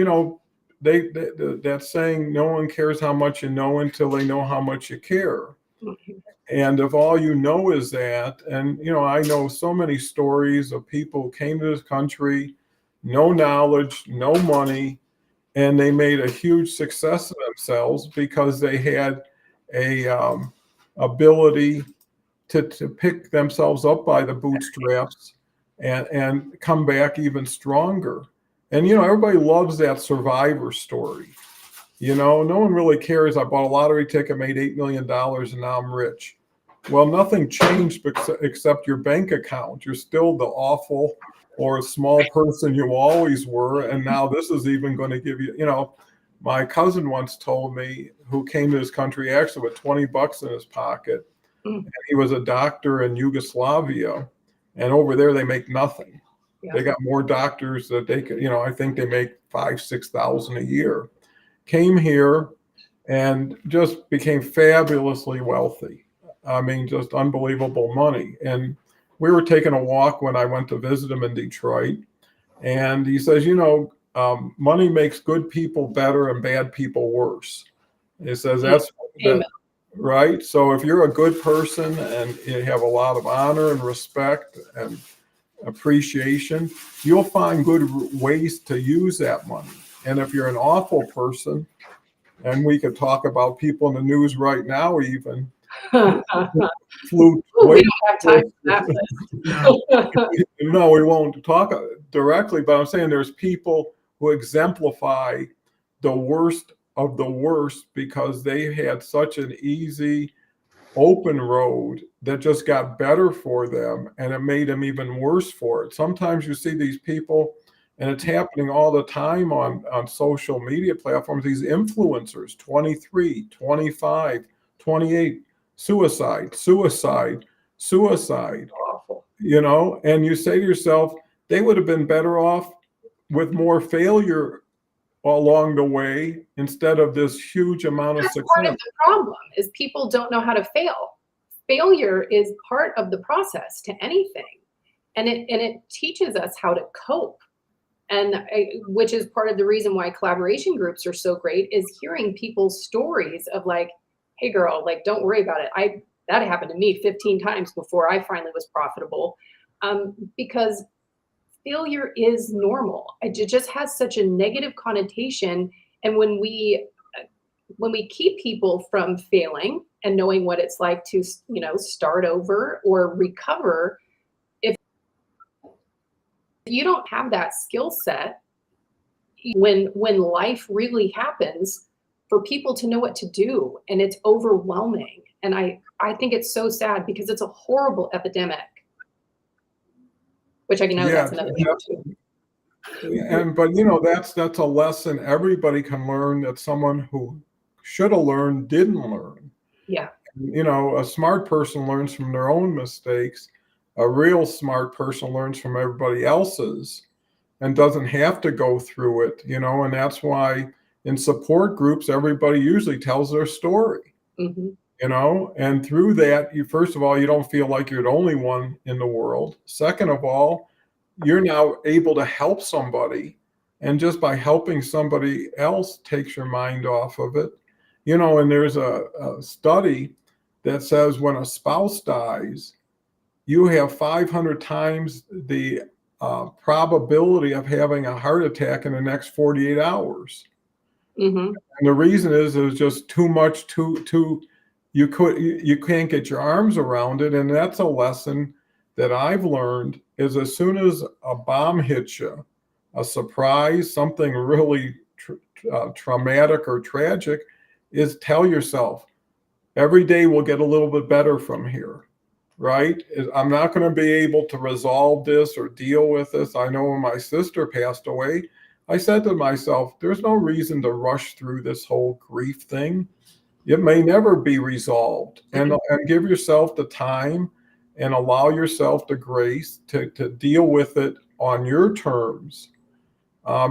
that saying, no one cares how much you know until they know how much you care.
Mm-hmm.
And if all you know is that, and, I know so many stories of people who came to this country, no knowledge, no money, and they made a huge success of themselves because they had a ability to pick themselves up by the bootstraps and come back even stronger. And, everybody loves that survivor story. No one really cares. I bought a lottery ticket, made $8 million, and now I'm rich. Well, nothing changed except your bank account. You're still the awful or small person you always were. And now this is even going to give you, my cousin once told me, who came to this country actually with $20 in his pocket. And he was a doctor in Yugoslavia. And over there, they make nothing. Yeah. They got more doctors that they could, I think they make $5,000-6,000 a year. Came here and just became fabulously wealthy. I mean, just unbelievable money. And we were taking a walk when I went to visit him in Detroit. And he says, money makes good people better and bad people worse. He says that's right. So if you're a good person and you have a lot of honor and respect and appreciation, you'll find good ways to use that money. And if you're an awful person, and we could talk about people in the news right now, even
we don't have time for that.
No, we won't talk directly, but I'm saying there's people who exemplify the worst of the worst because they had such an easy, open road that just got better for them, and it made them even worse for it. Sometimes you see these people, and it's happening all the time on social media platforms, these influencers, 23, 25, 28, suicide.
Awful.
And you say to yourself, they would have been better off with more failure along the way instead of this huge amount of
That's
success.
part of the problem is people don't know how to fail. Failure is part of the process to anything. And it teaches us how to cope. And which is part of the reason why collaboration groups are so great is hearing people's stories of like, hey girl, like, don't worry about it. That happened to me 15 times before I finally was profitable. Because failure is normal. It just has such a negative connotation. And when we keep people from failing and knowing what it's like to, start over or recover, if you don't have that skill set, when life really happens, for people to know what to do, and it's overwhelming. And I think it's so sad because it's a horrible epidemic, which I know
Yeah,
that's another thing too.
but that's a lesson everybody can learn that someone who should have learned didn't learn.
Yeah.
A smart person learns from their own mistakes. A real smart person learns from everybody else's and doesn't have to go through it, and that's why in support groups, everybody usually tells their story,
Mm-hmm.
And through that, first of all, you don't feel like you're the only one in the world. Second of all, you're now able to help somebody. And just by helping somebody else takes your mind off of it. And there's a study that says when a spouse dies, you have 500 times the probability of having a heart attack in the next 48 hours.
Mm-hmm.
And the reason is there's just too much, you can't get your arms around it. And that's a lesson that I've learned is as soon as a bomb hits you, a surprise, something really traumatic or tragic, is tell yourself, every day will get a little bit better from here, right? I'm not going to be able to resolve this or deal with this. I know when my sister passed away, I said to myself, there's no reason to rush through this whole grief thing. It may never be resolved. And give yourself the time and allow yourself the grace to deal with it on your terms.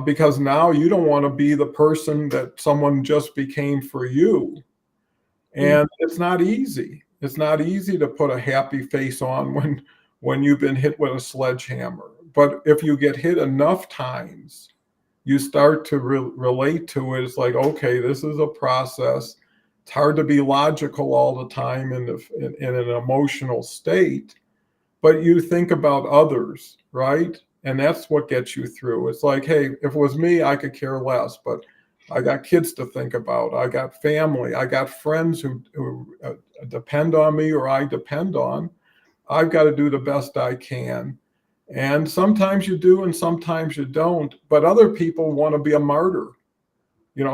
Because now you don't want to be the person that someone just became for you. And it's not easy. It's not easy to put a happy face on when you've been hit with a sledgehammer. But if you get hit enough times, you start to relate to it. It's like, okay, this is a process. It's hard to be logical all the time in an emotional state, but you think about others, right? And that's what gets you through. It's like, hey, if it was me, I could care less, but I got kids to think about. I got family. I got friends who depend on me or I depend on. I've got to do the best I can. And sometimes you do and sometimes you don't. But other people want to be a martyr.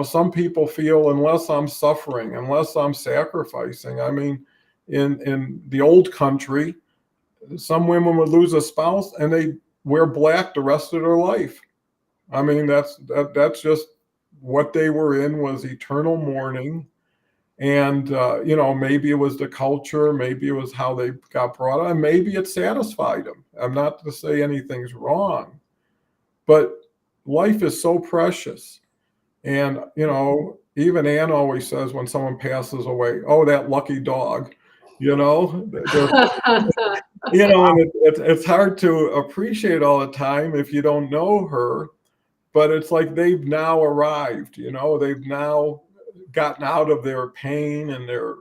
Some people feel unless I'm suffering, unless I'm sacrificing. I mean, in the old country, some women would lose a spouse and they wear black the rest of their life. I mean, that's just what they were in, was eternal mourning. And, maybe it was the culture, maybe it was how they got brought up, and maybe it satisfied them. I'm not to say anything's wrong, but life is so precious. And, even Ann always says when someone passes away, oh, that lucky dog, and it's hard to appreciate all the time if you don't know her. But it's like they've now arrived, they've now gotten out of their pain and their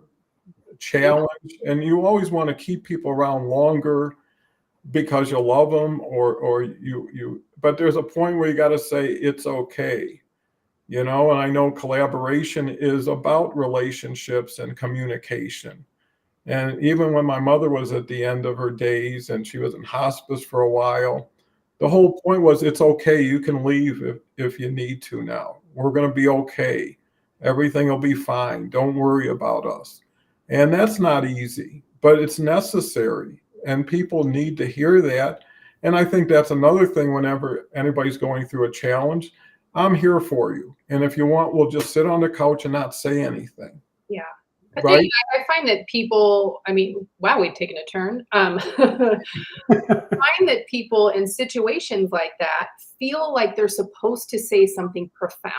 challenge. And you always want to keep people around longer because you love them or you, but there's a point where you got to say it's okay, and I know collaboration is about relationships and communication. And even when my mother was at the end of her days and she was in hospice for a while, the whole point was it's okay. You can leave if you need to now. We're going to be okay. Everything will be fine. Don't worry about us. And that's not easy, but it's necessary. And people need to hear that. And I think that's another thing whenever anybody's going through a challenge, I'm here for you. And if you want, we'll just sit on the couch and not say anything.
Yeah.
right?
I find that people, I mean, wow, we've taken a turn. Find that people in situations like that feel like they're supposed to say something profound.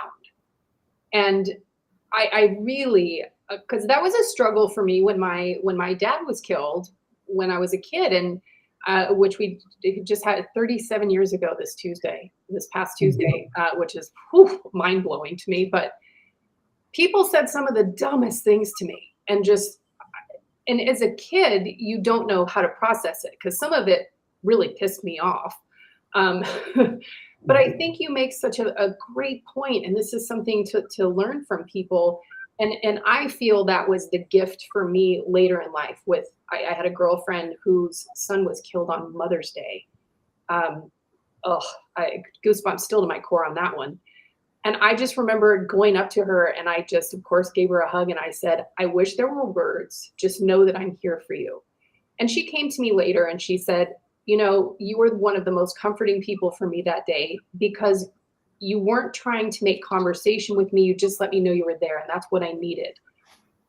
And I really, because that was a struggle for me when my dad was killed when I was a kid, and which we just had 37 years ago this past Tuesday, which is mind blowing to me. But people said some of the dumbest things to me, and as a kid, you don't know how to process it because some of it really pissed me off. Um, but I think you make such a great point, and this is something to learn from people. And I feel that was the gift for me later in life. I had a girlfriend whose son was killed on Mother's Day. Um, oh, goosebumps still to my core on that one. And I just remember going up to her and I just, of course, gave her a hug and I said, I wish there were words. Just know that I'm here for you. And she came to me later and she said, you know, you were one of the most comforting people for me that day because you weren't trying to make conversation with me. You just let me know you were there. And that's what I needed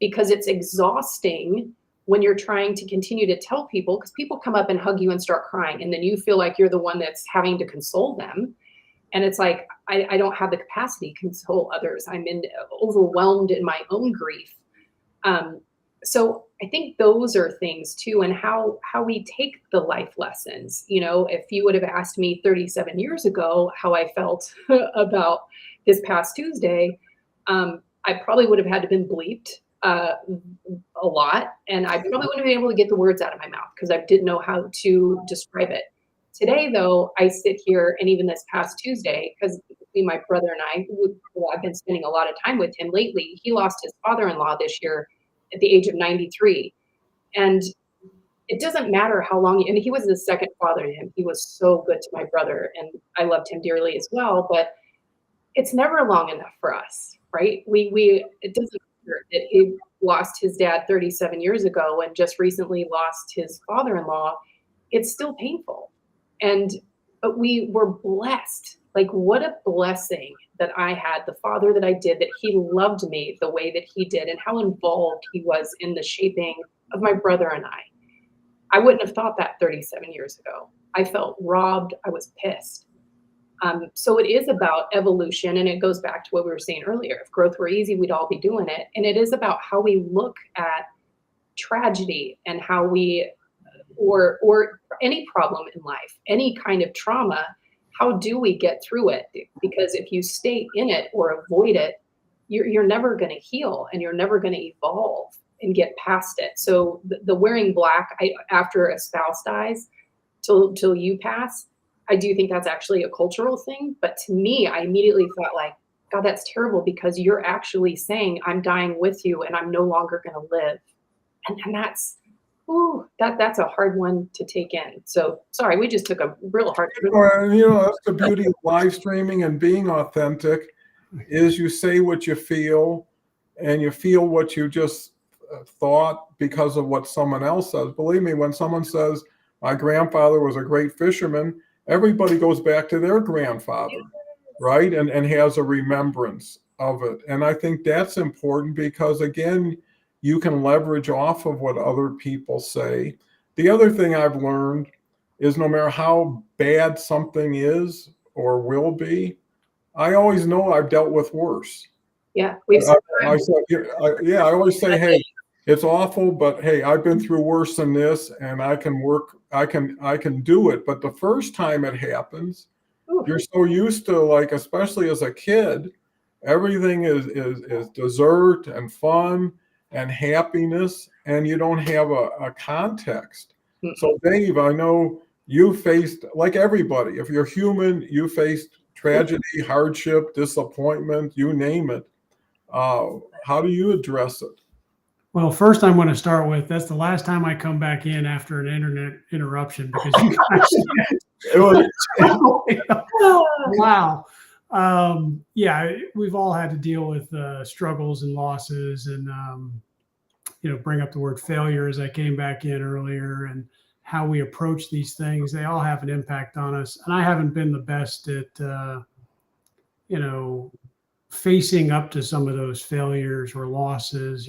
because it's exhausting when you're trying to continue to tell people because people come up and hug you and start crying. And then you feel like you're the one that's having to console them. And it's like, I don't have the capacity to console others. I'm overwhelmed in my own grief. So I think those are things too, and how we take the life lessons. You know, if you would have asked me 37 years ago how I felt about this past Tuesday, I probably would have had to been bleeped a lot, and I probably wouldn't have been able to get the words out of my mouth because I didn't know how to describe it. Today, though, I sit here, and even this past Tuesday, because my brother and I've been spending a lot of time with him lately. He lost his father-in-law this year at the age of 93. And it doesn't matter how long, and he was the second father to him. He was so good to my brother, and I loved him dearly as well. But it's never long enough for us, right? It doesn't matter that he lost his dad 37 years ago and just recently lost his father-in-law. It's still painful. But we were blessed. Like, what a blessing that I had the father that I did, that he loved me the way that he did, and how involved he was in the shaping of my brother and I. I wouldn't have thought that 37 years ago. I felt robbed. I was pissed. So it is about evolution, and it goes back to what we were saying earlier. If growth were easy, we'd all be doing it. And it is about how we look at tragedy and how we or any problem in life, any kind of trauma, how do we get through it? Because if you stay in it or avoid it, you're never going to heal and you're never going to evolve and get past it. So the wearing black after a spouse dies till you pass, I do think that's actually a cultural thing. But to me, I immediately thought like, God, that's terrible because you're actually saying I'm dying with you and I'm no longer going to live. And that's a hard one to take in. So sorry, we just took a real hard.
Well, you know, that's the beauty of live streaming and being authentic is you say what you feel and you feel what you just thought because of what someone else says. Believe me, when someone says my grandfather was a great fisherman, everybody goes back to their grandfather, right? And has a remembrance of it. And I think that's important because, again, you can leverage off of what other people say. The other thing I've learned is no matter how bad something is or will be, I always know I've dealt with worse.
Yeah,
I always say, hey, it's awful, but hey, I've been through worse than this, and I can do it. But the first time it happens, you're so used to, like, especially as a kid, everything is dessert and fun and happiness, and you don't have a context. So Dave, I know you faced, like everybody, if you're human, you faced tragedy, hardship, disappointment, you name it. How do you address it?
Well, first I'm going to start with that's the last time I come back in after an internet interruption because you guys. Wow. Yeah, we've all had to deal with struggles and losses, and bring up the word failure as I came back in earlier, and how we approach these things. They all have an impact on us, and I haven't been the best at facing up to some of those failures or losses.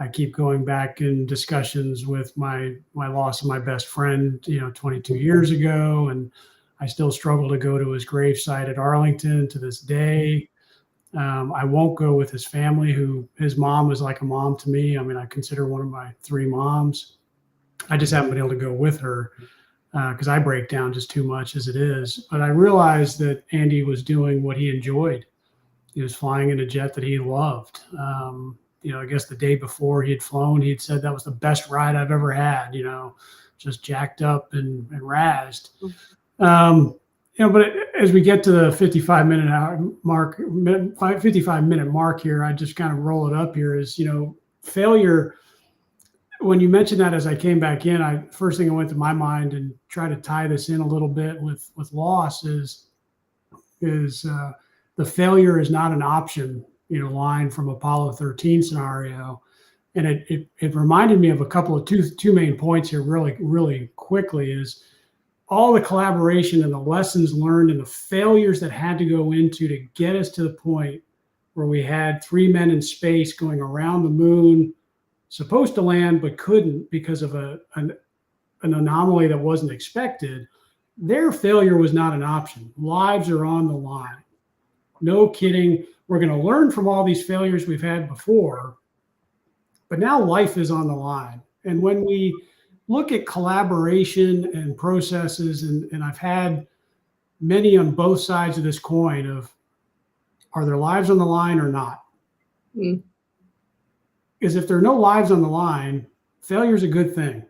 I keep going back in discussions with my loss of my best friend, 22 years ago, and I still struggle to go to his gravesite at Arlington to this day. I won't go with his family, who his mom was like a mom to me. I mean, I consider one of my three moms. I just haven't been able to go with her because I break down just too much as it is. But I realized that Andy was doing what he enjoyed. He was flying in a jet that he loved. I guess the day before he had flown, he'd said that was the best ride I've ever had, just jacked up and razzed. But as we get to the 55-minute mark here, I just kind of roll it up here is, failure. When you mentioned that, as I came back in, first thing that went to my mind and try to tie this in a little bit with loss is the failure is not an option, line from Apollo 13 scenario. And it reminded me of a couple of two main points here really, really quickly is all the collaboration and the lessons learned and the failures that had to go into to get us to the point where we had three men in space going around the moon, supposed to land, but couldn't because of an anomaly that wasn't expected. Their failure was not an option. Lives are on the line. No kidding. We're going to learn from all these failures we've had before, but now life is on the line. And when we look at collaboration and processes, and I've had many on both sides of this coin of, are there lives on the line or not?
Mm.
Because if there are no lives on the line, failure is a good thing.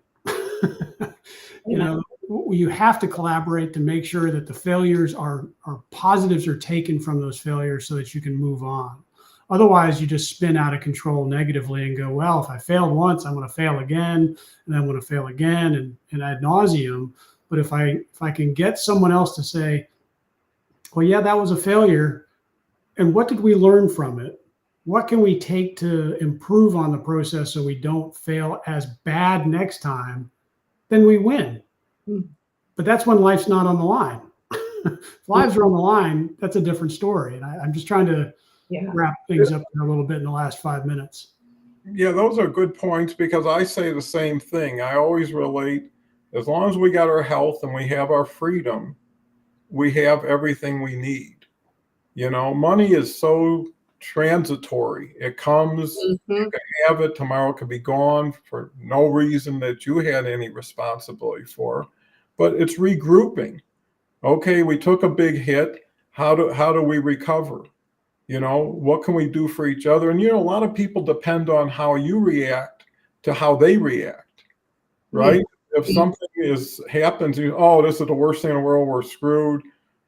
You have to collaborate to make sure that the failures are positives are taken from those failures so that you can move on. Otherwise, you just spin out of control negatively and go, well, if I failed once, I'm going to fail again, and I'm going to fail again, and ad nauseum. But if I can get someone else to say, well, yeah, that was a failure, and what did we learn from it? What can we take to improve on the process so we don't fail as bad next time? Then we win. But that's when life's not on the line. If lives are on the line, that's a different story. And I'm just trying to wrap things up in a little bit in the last 5 minutes.
Yeah, those are good points because I say the same thing. I always relate, as long as we got our health and we have our freedom, we have everything we need. Money is so transitory. It comes, you can have it, tomorrow it could be gone for no reason that you had any responsibility for, but it's regrouping. Okay, we took a big hit. How do we recover? What can we do for each other? And, a lot of people depend on how you react to how they react, right? If something happens, this is the worst thing in the world, we're screwed.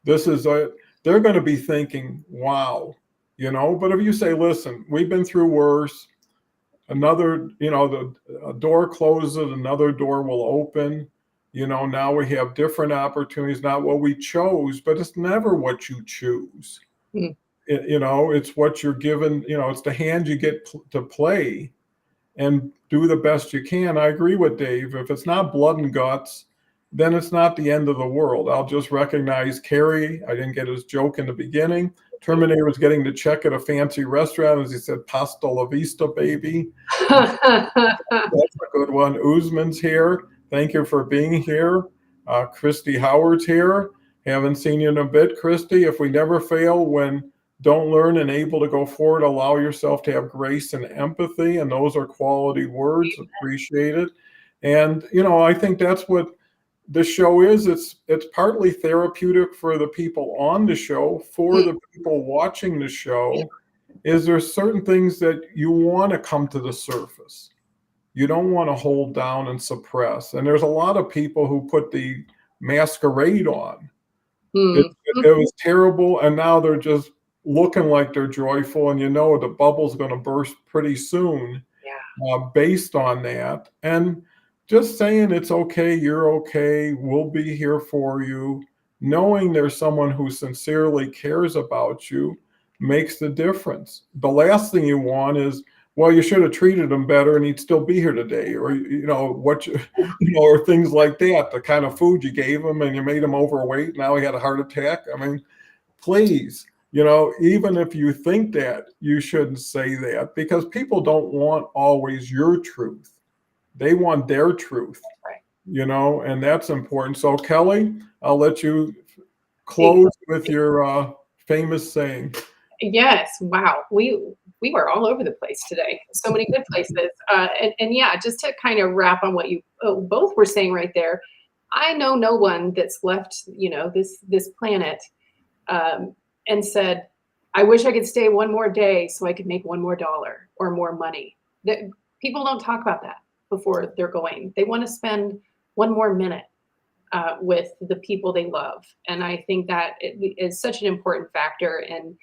They're going to be thinking, wow, but if you say, listen, we've been through worse, another, a door closes, another door will open. Now we have different opportunities, not what we chose, but it's never what you choose. It's what you're given, it's the hand you get to play and do the best you can. I agree with Dave. If it's not blood and guts, then it's not the end of the world. I'll just recognize Kerry. I didn't get his joke in the beginning. Terminator was getting the check at a fancy restaurant, as he said, "Pasta la vista, baby." That's a good one. Usman's here. Thank you for being here. Christy Howard's here. Haven't seen you in a bit, Christy. If we never fail when don't learn and able to go forward, allow yourself to have grace and empathy. And those are quality words. Appreciate it. And, I think that's what the show is. It's partly therapeutic for the people on the show, for the people watching the show. Is there certain things that you want to come to the surface? You don't want to hold down and suppress. And there's a lot of people who put the masquerade on. It was terrible. And now they're just looking like they're joyful. And the bubble's going to burst pretty soon based on that. And just saying it's okay, you're okay, we'll be here for you, knowing there's someone who sincerely cares about you makes the difference. The last thing you want is, well, you should have treated him better and he'd still be here today, or or things like that. The kind of food you gave him and you made him overweight, now he had a heart attack. I mean, please, Even if you think that, you shouldn't say that, because people don't want always your truth. They want their truth,
Right.
and that's important. So, Kelly, I'll let you close with your famous saying.
Yes. Wow. We were all over the place today. So many good places. And yeah, just to kind of wrap on what you both were saying right there. I know no one that's left, this planet, and said, "I wish I could stay one more day so I could make one more dollar or more money." That people don't talk about that before they're going. They want to spend one more minute with the people they love, and I think that it is such an important factor. And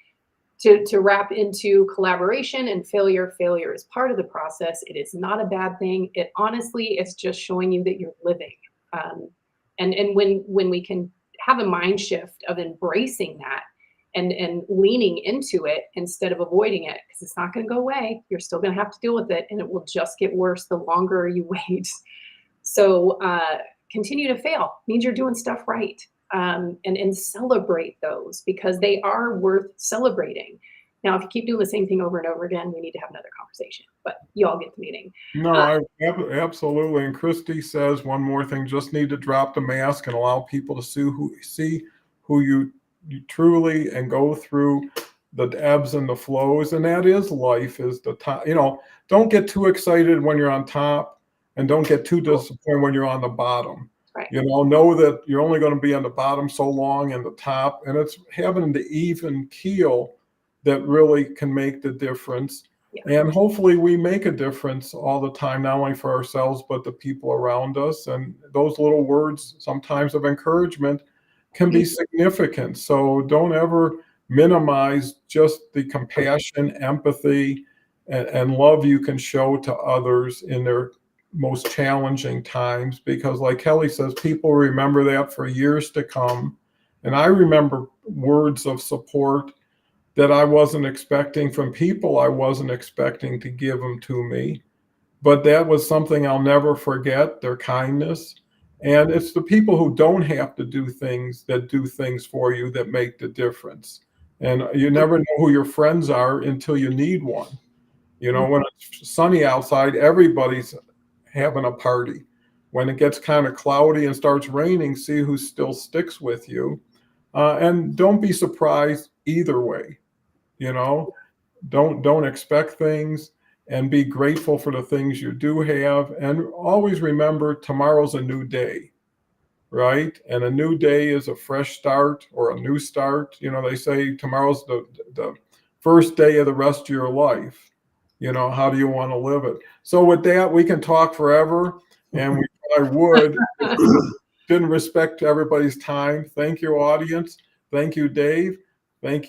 to wrap into collaboration and failure. Failure is part of the process. It is not a bad thing. It honestly is just showing you that you're living. And when we can have a mind shift of embracing that and leaning into it instead of avoiding it, because it's not going to go away. You're still going to have to deal with it, and it will just get worse the longer you wait. So continue to fail means you're doing stuff right. And celebrate those, because they are worth celebrating. Now, if you keep doing the same thing over and over again, we need to have another conversation, but you all get the meaning.
No, absolutely. And Christy says one more thing: just need to drop the mask and allow people to see who you truly, and go through the ebbs and the flows. And that is life, is the top. Don't get too excited when you're on top, and don't get too disappointed when you're on the bottom.
Right.
Know that you're only going to be on the bottom so long, and the top, and it's having the even keel that really can make the difference.
Yeah.
And hopefully we make a difference all the time, not only for ourselves, but the people around us. And those little words sometimes of encouragement can be significant. So don't ever minimize just the compassion, empathy, and love you can show to others in their most challenging times, because like Kelly says, people remember that for years to come. And I remember words of support that I wasn't expecting from people I wasn't expecting to give them to me, but that was something I'll never forget, their kindness. And it's the people who don't have to do things that do things for you that make the difference. And you never know who your friends are until you need one. When it's sunny outside, everybody's having a party. When it gets kind of cloudy and starts raining, see who still sticks with you. And don't be surprised either way. Don't expect things, and be grateful for the things you do have. And always remember, tomorrow's a new day, right? And a new day is a fresh start, or a new start. They say tomorrow's the first day of the rest of your life. How do you want to live it? So with that, we can talk forever, and I would. Didn't respect everybody's time. Thank you, audience. Thank you, Dave. Thank you.